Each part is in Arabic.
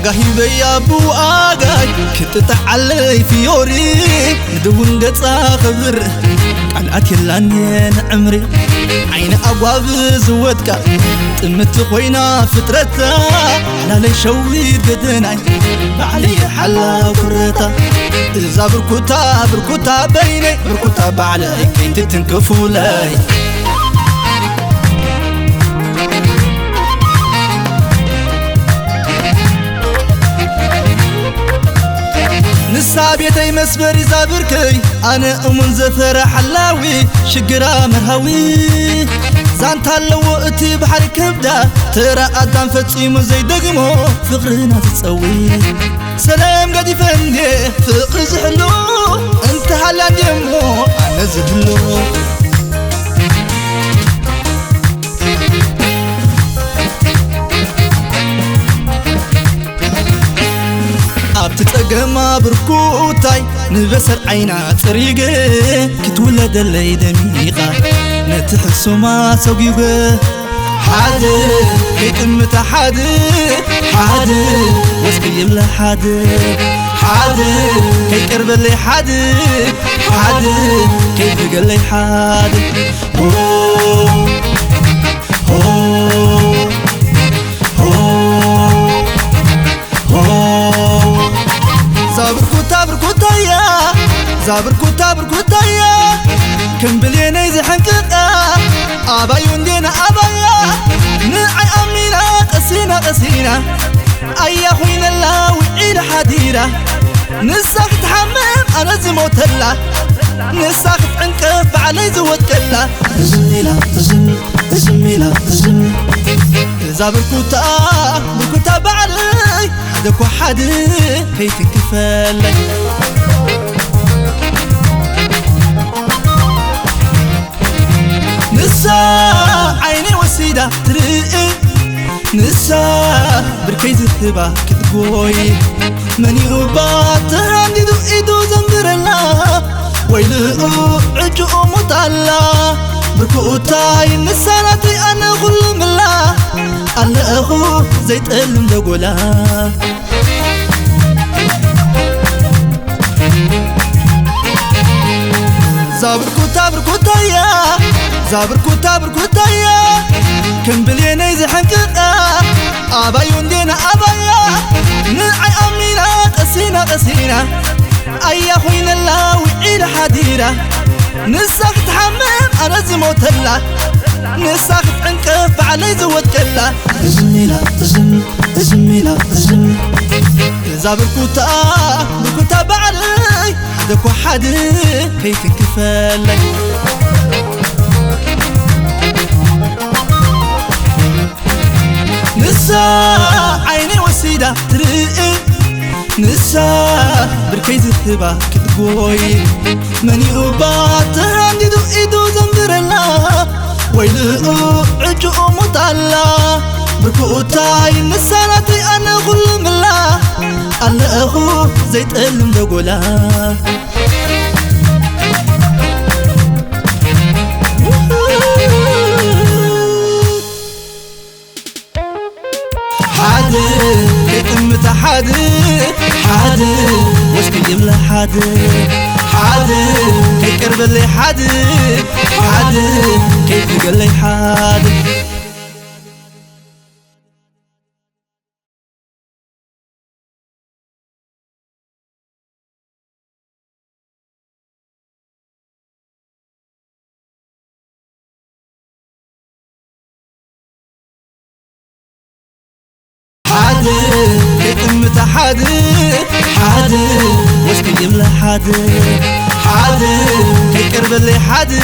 أغاهي يا أبو أغاي كتت علي فيوري ندون قطع خبر قلعت يلاني عمري عين أبواب زودك تمت خوينا فترتا على لي شويد قدناي بعلي حلا فرتا إذا بركوتا بيني بركوتا بعلي كي تتنكفو لي نسابيتي مسبري زابركي أنا أمن زفر حلاوي شقرا مرهوي زانتا لوقتي بحر كبدا ترى أدام فتيمو زي دقمو فقرنا تتسوي سلام قدي فندي فقر زحلو انت هلا ديمو أنا زحلو تتقما بركوتاي نبسر عينات ريقه كتولد اللي دميقه نتحسو ما سوقيقه حادي كيتمت حادي وسقي يملا حادي كيقرب اللي حادي كيبقى اللي حادي بركوتا يا كم بلينا يزحنكتا أبايون دينا أبايا نعي أمينا قسينا أيا خوينا الله وعيد حديرة نساق تحمم أنا زموتلا نساق عنكف علي زود كلا تزميلا إذا بركوتا بعلي حدك وحدي كيف انكفالي نسا عيني وسيدة ترقي نسا بركيز الثبا كتقوي مني وبات هاندي دو إيدو زنبر الله ويلقو عجو مطالة بركوتاي نساناتي أنا غلم الله ألقو زيت ألم دقولا بركوتا يا كم بلينا يزحنكتا أبايون دينا أبايا نعي أمينا قسينا أيا خوينا الله وعيد حديرة نساق تحمم أنا زموتلا نساق عنكف علي زود كلا تزميلا إذا بركوتا بعلي حدك وحدي كيف انكفالي نسا عيني وسيدة ترقي نسا بركيز الثبا كتقوي مني وبات هاندي دو إيدو زنبر الله ويلقو عجو مطالة بركوتاي نساناتي أنا غلم الله ألقو زيت ألم دقولا كيتمت حادي وسقي يملا حادي كيقرب اللي حادي كيبقى اللي حادي كيتمت حادي وسقي يملا حادي كيقرب اللي حادي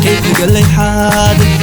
كيبقى اللي حادي